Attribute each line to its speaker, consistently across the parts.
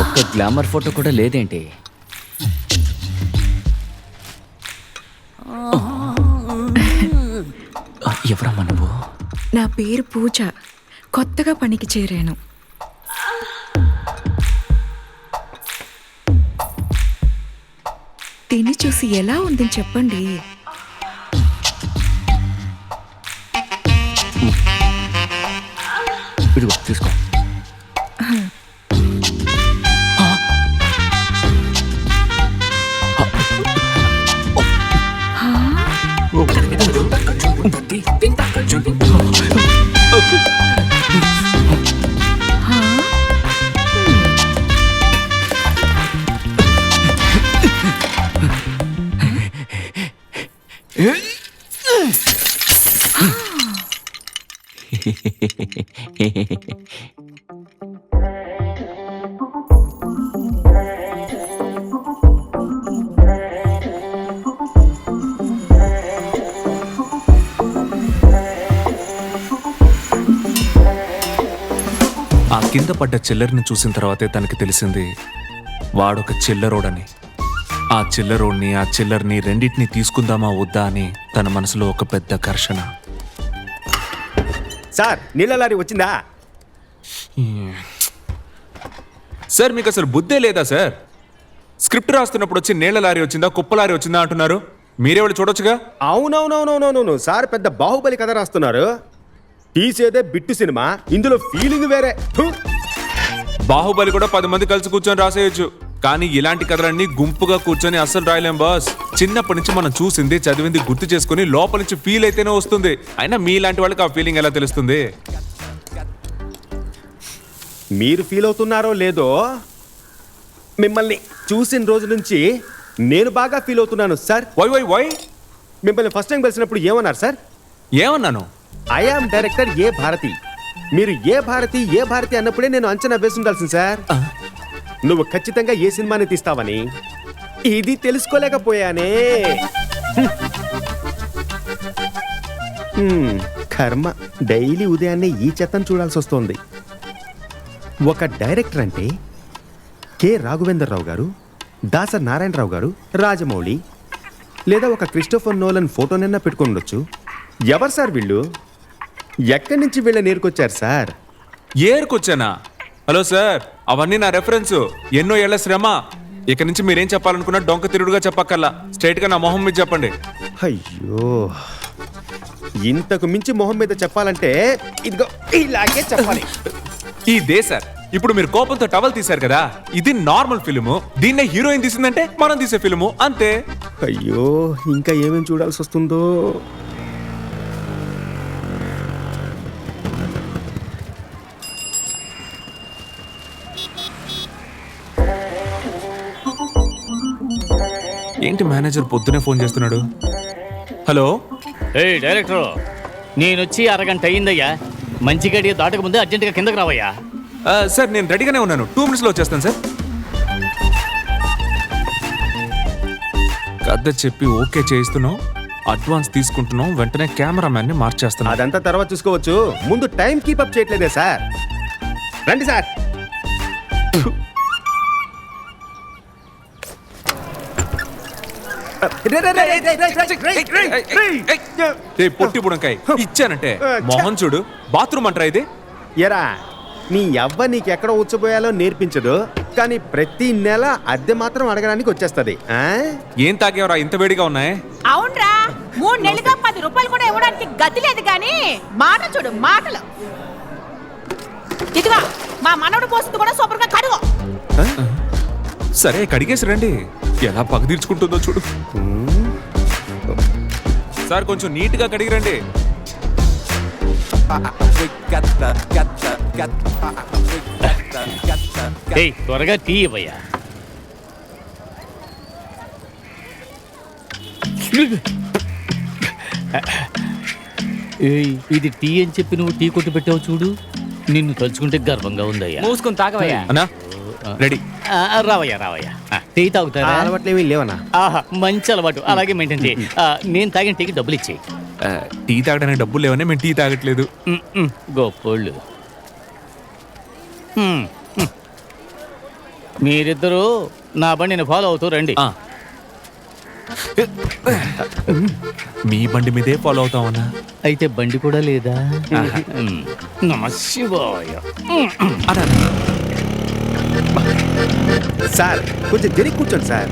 Speaker 1: ఒక్క glamour photo కూడా లేదేంటి? ఎవరమ్మా నువ్వు?
Speaker 2: నా పేరు పూజ. కొత్తగా పనికి చేరాను. తిని చూసి ఎలా ఉందని చెప్పండి.
Speaker 1: ఇదిగో తీసుకో.
Speaker 3: ఆ కింద పడ్డ చిల్లర్ని చూసిన తర్వాతే తనకి తెలిసింది వాడొక చిల్లరోడని. ఆ చిల్లరోడ్ని ఆ చిల్లర్ని రెండింటినీ తీసుకుందామా వద్దా అని తన మనసులో ఒక పెద్ద ఘర్షణ.
Speaker 4: సార్ నీళ్ళ లారీ వచ్చిందా?
Speaker 3: సార్ మీకు అసలు బుద్ధే లేదా సార్? స్క్రిప్ట్ రాస్తున్నప్పుడు వచ్చి నీళ్ల లారీ వచ్చిందా కుప్ప లారీ వచ్చిందా అంటున్నారు. మీరే వాళ్ళు చూడొచ్చుగా.
Speaker 4: అవునవునవునవునవును సార్, పెద్ద బాహుబలి కథ రాస్తున్నారు. తీసేదే బిట్టు సినిమా, ఇందులో ఫీలింగ్ వేరే.
Speaker 3: బాహుబలి కూడా 10 మంది కలిసి కూర్చొని రాసేయచ్చు, కానీ ఇలాంటి కథలన్నీ గుంపుగా కూర్చొని అస్సలు రాయలేం బాస్. చిన్నప్పటి నుంచి మనం చూసింది చదివింది గుర్తు చేసుకుని లోపల నుంచి ఫీల్ అయితేనే వస్తుంది. అయినా మీలాంటి వాళ్ళకి ఆ ఫీలింగ్ ఎలా తెలుస్తుంది?
Speaker 4: మీరు ఫీల్ అవుతున్నారో లేదో, మిమ్మల్ని చూసిన రోజు నుంచి నేను బాగా ఫీల్ అవుతున్నాను సార్.
Speaker 3: వై
Speaker 4: మిమ్మల్ని ఫస్ట్ టైం కలిసినప్పుడు ఏమన్నారు సార్?
Speaker 3: ఏమన్నాను?
Speaker 4: ఐ ఆమ్ డైరెక్టర్ ఏ భారతి. మీరు ఏ భారతి అన్నప్పుడే నేను అంచనా వేసి ఉండాల్సింది సార్. నువ్వు ఖచ్చితంగా ఏ సినిమాని తీస్తావని ఇది తెలుసుకోలేకపోయానే. కర్మ, డైలీ ఉదయాన్నే ఈ చెత్తను చూడాల్సి వస్తోంది. ఒక డైరెక్టర్ అంటే కె రాఘవేంద్రరావు గారు, దాసరి నారాయణరావు గారు, రాజమౌళి, లేదా ఒక క్రిస్టోఫర్ నోలన్ ఫోటోనైనా పెట్టుకొని ఉండొచ్చు. ఎవరు సార్ వీళ్ళు? ఎక్కడి నుంచి వీళ్ళని నేర్కొచ్చారు సార్?
Speaker 3: ఏరుకొచ్చానా? హలో సార్, అవన్నీ నా రెఫరెన్స్, ఎన్నో ఏళ్ల శ్రమ. ఇక నుంచి మీరేం చెప్పాలనుకున్నా డొంక తిరుగుడుగా చెప్పక్కర్లా, స్ట్రైట్ గా నా మొహం మీద చెప్పండి.
Speaker 4: అయ్యో, ఇంతకు మించి మొహం మీద చెప్పాలంటే ఇదిగో ఇలాగే చెప్పాలి.
Speaker 3: ఇదే సార్, ఇప్పుడు మీరు కోపంతో టవల్ తీశారు కదా, ఇది నార్మల్ ఫిల్ము. దీన్నే హీరోయిన్ తీసిందంటే మనం తీసే ఫిల్ము అంతే.
Speaker 4: అయ్యో, ఇంకా ఏమేం చూడాల్సి వస్తుందో.
Speaker 3: ఏంటి మేనేజర్ పొద్దునే ఫోన్ చేస్తున్నాడు? హలో.
Speaker 5: ఏయ్ డైరెక్టర్, నేనొచ్చి అరగంట అయిందయ్యా. మంచి గడియ దాటక ముందే అర్జెంటుగా కిందకి రావయ్యా.
Speaker 3: సార్ నేను రెడీగానే ఉన్నాను, 2 minutesలో వచ్చేస్తాను సార్. కథ చెప్పి ఓకే చేయిస్తున్నాం, అడ్వాన్స్ తీసుకుంటున్నాం, వెంటనే కెమెరామ్యాన్ని మార్చేస్తున్నాం.
Speaker 4: అదంతా తర్వాత చూసుకోవచ్చు, ముందు టైం కీపప్ చేయట్లేదే సార్. రండి సార్.
Speaker 3: పొట్టి బుడంకాయ ఇచ్చానంటే మొహం చూడు, బాత్రూమ్ అంటారా ఇది?
Speaker 4: ఎరా, నీ అవ్వ నీకెక్కడ ఉచ్చబోయాలో నేర్పించదు, కానీ ప్రతి నెల అద్దె మాత్రం అడగడానికి వచ్చేస్తుంది.
Speaker 3: ఏం తాగేవరా ఇంత వేడిగా ఉన్నాయి?
Speaker 6: అవునరా, 3 నెలలుగా 10 రూపాయలు కూడా ఇవ్వడానికి గతి లేదు. కానీ మాట చూడు, మాటలు. ఇదిగా మా మనవడు పోస్తుంది కూడా సూపర్ గా కడుగు.
Speaker 3: సరే కడిగేసి రండి, ఎలా పగ తీర్చుకుంటుందో చూడు. సార్ కొంచెం నీట్ గా కడిగి రండి.
Speaker 5: ఏయ్ త్వరగా టీ ఇవ్వయ్యా. ఏయ్, ఇది టీ అని చెప్పి నువ్వు టీ కొట్టు పెట్టావు చూడు. నిన్ను తలుచుకుంటే గర్వంగా ఉందయ్యా.
Speaker 1: మూసుకొని తాగవయ్యా.
Speaker 3: అన్నా రెడీ.
Speaker 5: రావయ్యా రావయ్యా. టీ తాగుతారా?
Speaker 4: అలవాట్లేమీ లేవనా?
Speaker 5: ఆహా, మంచి అలవాటు, అలాగే మెయింటైన్ చేయి. నేను తాగిన టీకి డబ్బులు ఇచ్చేయి.
Speaker 3: టీ తాగడానికి డబ్బులు లేవనే మేము టీ తాగట్లేదు.
Speaker 5: గొప్పోళ్ళు. మీరిద్దరూ నా బండిని ఫాలో అవుతూ రండి.
Speaker 1: ఆ,
Speaker 3: మీ బండి మీదే ఫాలో అవుతామన్నా.
Speaker 5: అయితే బండి కూడా లేదా? నమ శివాయ.
Speaker 3: అన్నా
Speaker 4: సార్ కొంచెం జరిగి కూర్చోండి సార్.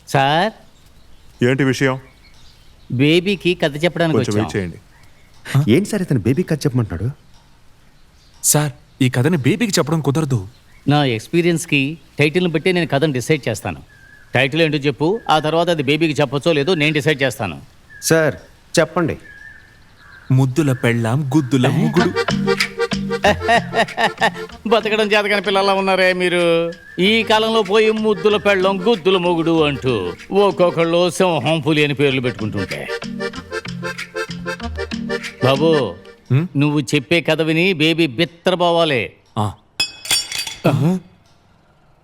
Speaker 5: సార్,
Speaker 7: ఏంటి విషయం?
Speaker 5: బేబీకి కథ చెప్పడానికి
Speaker 7: కొంచెం వెయిట్
Speaker 5: వచ్చాం.
Speaker 7: చేయండి.
Speaker 4: ఏంటి సార్ ఇతను బేబీ కథ చెప్పమంటున్నాడు?
Speaker 3: సార్, ఈ కథని బేబీకి చెప్పడం కుదరదు.
Speaker 5: నా ఎక్స్పీరియన్స్కి టైటిల్ని బట్టి నేను కథను డిసైడ్ చేస్తాను. టైటిల్ ఏంటో చెప్పు, ఆ తర్వాత అది బేబీకి చెప్పొచ్చో లేదో నేను డిసైడ్ చేస్తాను.
Speaker 4: సార్ చెప్పండి.
Speaker 3: ముద్దుల పెళ్ళాం గుద్దుల ముగుడు.
Speaker 5: బతకడం చేతకాని పిల్లలా ఉన్నారే మీరు. ఈ కాలంలో పోయి ముద్దుల పెళ్ళం గుద్దుల మొగుడు అంటూ ఒక్కొక్కళ్ళు సింహం పులి అని పేర్లు పెట్టుకుంటుంటే. బాబు, నువ్వు చెప్పే కథ విని బేబీ బిత్తరపోవాలి.
Speaker 3: ఆ.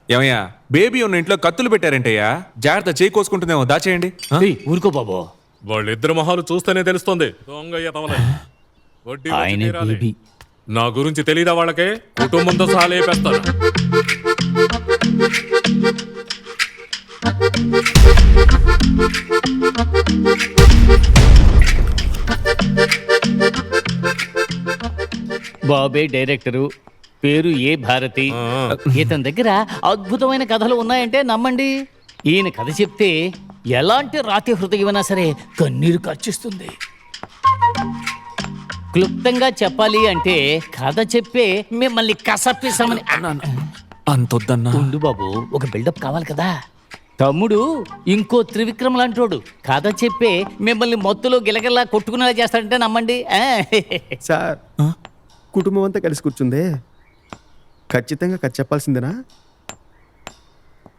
Speaker 3: ఏమయ్యా, బేబీ ఉన్న ఇంట్లో కత్తులు పెట్టారంటయ్యా. జాగ్రత్త, చేయి కోసుకుంటుందేమో, దాచేయండి. ఆ?
Speaker 5: ఏయ్, ఊరుకో బాబు.
Speaker 8: వాళ్ళిద్దరు మొహాలు చూస్తేనే తెలుస్తుంది దొంగయ్య తమలే. వడ్డీ వచ్చి
Speaker 5: ఆయనే
Speaker 8: తీరాలి.
Speaker 5: బేబీ.
Speaker 8: నా గురించి తెలీదా వాళ్ళకే? కుటుంబంతో సహా లేపేస్తాను.
Speaker 5: బాబే డైరెక్టరు, పేరు ఏ భారతి. ఇతని దగ్గర అద్భుతమైన కథలు ఉన్నాయంటే నమ్మండి. ఈయన కథ చెప్తే ఎలాంటి రాతి హృదయమైనా సరే కన్నీరు కార్చిస్తుంది. క్లుప్తంగా చెప్పాలి అంటే కథ చెప్పే మిమ్మల్ని కసపిసమని.
Speaker 3: అంతొద్దన్నా.
Speaker 5: ఉండు బాబు, ఒక బిల్డప్ కావాలి కదా. తమ్ముడు ఇంకో త్రివిక్రమ్ లాంటోడు. కథ చెప్పే మిమ్మల్ని మత్తులో గిలగిలా కొట్టుకునేలా చేస్తాడంటే నమ్మండి.
Speaker 4: సార్ కుటుంబం అంతా కలిసి కూర్చుందే, ఖచ్చితంగా కథ చెప్పాల్సిందేనా?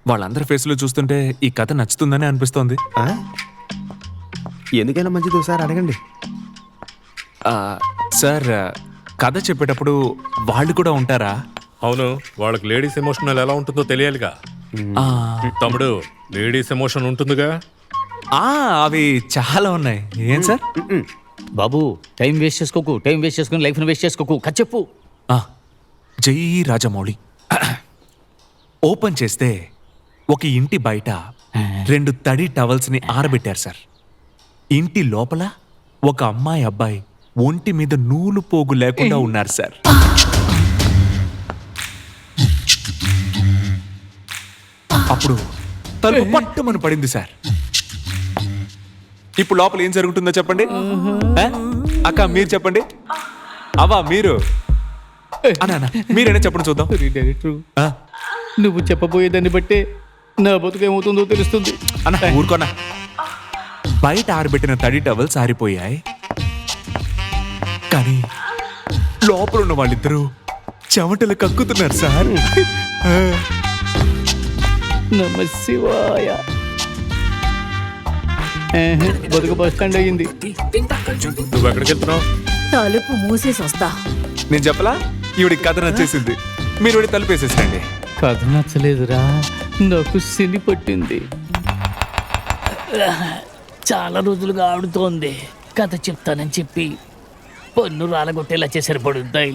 Speaker 3: వాళ్ళందరి ఫేస్లో చూస్తుంటే ఈ కథ నచ్చుతుందని అనిపిస్తోంది.
Speaker 4: ఆ? ఎందుకైనా మంచిది సార్ అడగండి.
Speaker 3: ఆ, సార్, కథ చెప్పేటప్పుడు వాళ్ళు కూడా ఉంటారా?
Speaker 8: అవును, వాళ్ళకి లేడీస్ ఎమోషనల్ ఎలా ఉంటుందో తెలియాలిగా.
Speaker 3: ఆ,
Speaker 8: తమ్ముడు, లేడీస్ ఎమోషన్ ఉంటుందిగా.
Speaker 3: ఆ, అవి చాలా ఉన్నాయి. ఏం సార్?
Speaker 5: బాబు, టైం వేస్ట్ చేసుకోకు. టైం వేస్ట్ చేసుకుని లైఫ్ని వేస్ట్ చేసుకోకు. కథ చెప్పు.
Speaker 3: ఆ, జై రాజమౌళి. ఓపెన్ చేస్తే ఒక ఇంటి బయట 2 తడి టవల్స్ని ఆరబెట్టారు సార్. ఇంటి లోపల ఒక అమ్మాయి అబ్బాయి ఒంటి మీద నూలు పోగు లేకుండా ఉన్నారు సార్. అప్పుడు తలుపు పట్టుమని పడింది సార్. ఇప్పుడు లోపల ఏం జరుగుతుందో చెప్పండి. ఆ? అక్క మీరు చెప్పండి. అవా మీరు అన్నా మీరైనా చెప్పండి చూద్దాం.
Speaker 5: డైరెక్టర్,
Speaker 3: ఆ?
Speaker 5: నువ్వు చెప్పబోయేదాన్ని బట్టే నా బతుకేమవుతుందో తెలుస్తుంది.
Speaker 3: అన్న ఊరుకోనా. బయట ఆరబెట్టిన తడి టవల్స్ ఆరిపోయాయి, కానీ లోపల ఉన్న వాళ్ళిద్దరూ చెమటలు కక్కుతున్నారు సార్.
Speaker 5: నమ శివాయ. బతుకు బస్ స్టాండ్ అయ్యింది.
Speaker 8: నువ్వు ఎక్కడికి వెళ్తున్నావు?
Speaker 6: తలుపు మూసేసి వస్తా.
Speaker 3: నేను చెప్పలా, ఈవిడికి కథ నచ్చేసింది. మీరు ఈవిడ తలుపేసేసండి.
Speaker 5: కథ నచ్చలేదురా, నాకు శని పట్టింది. చాలా రోజులుగా ఆడుతోంది. కథ చెప్తానని చెప్పి పన్ను రాలగొట్టేలా చేశారు పడుద్దాయి.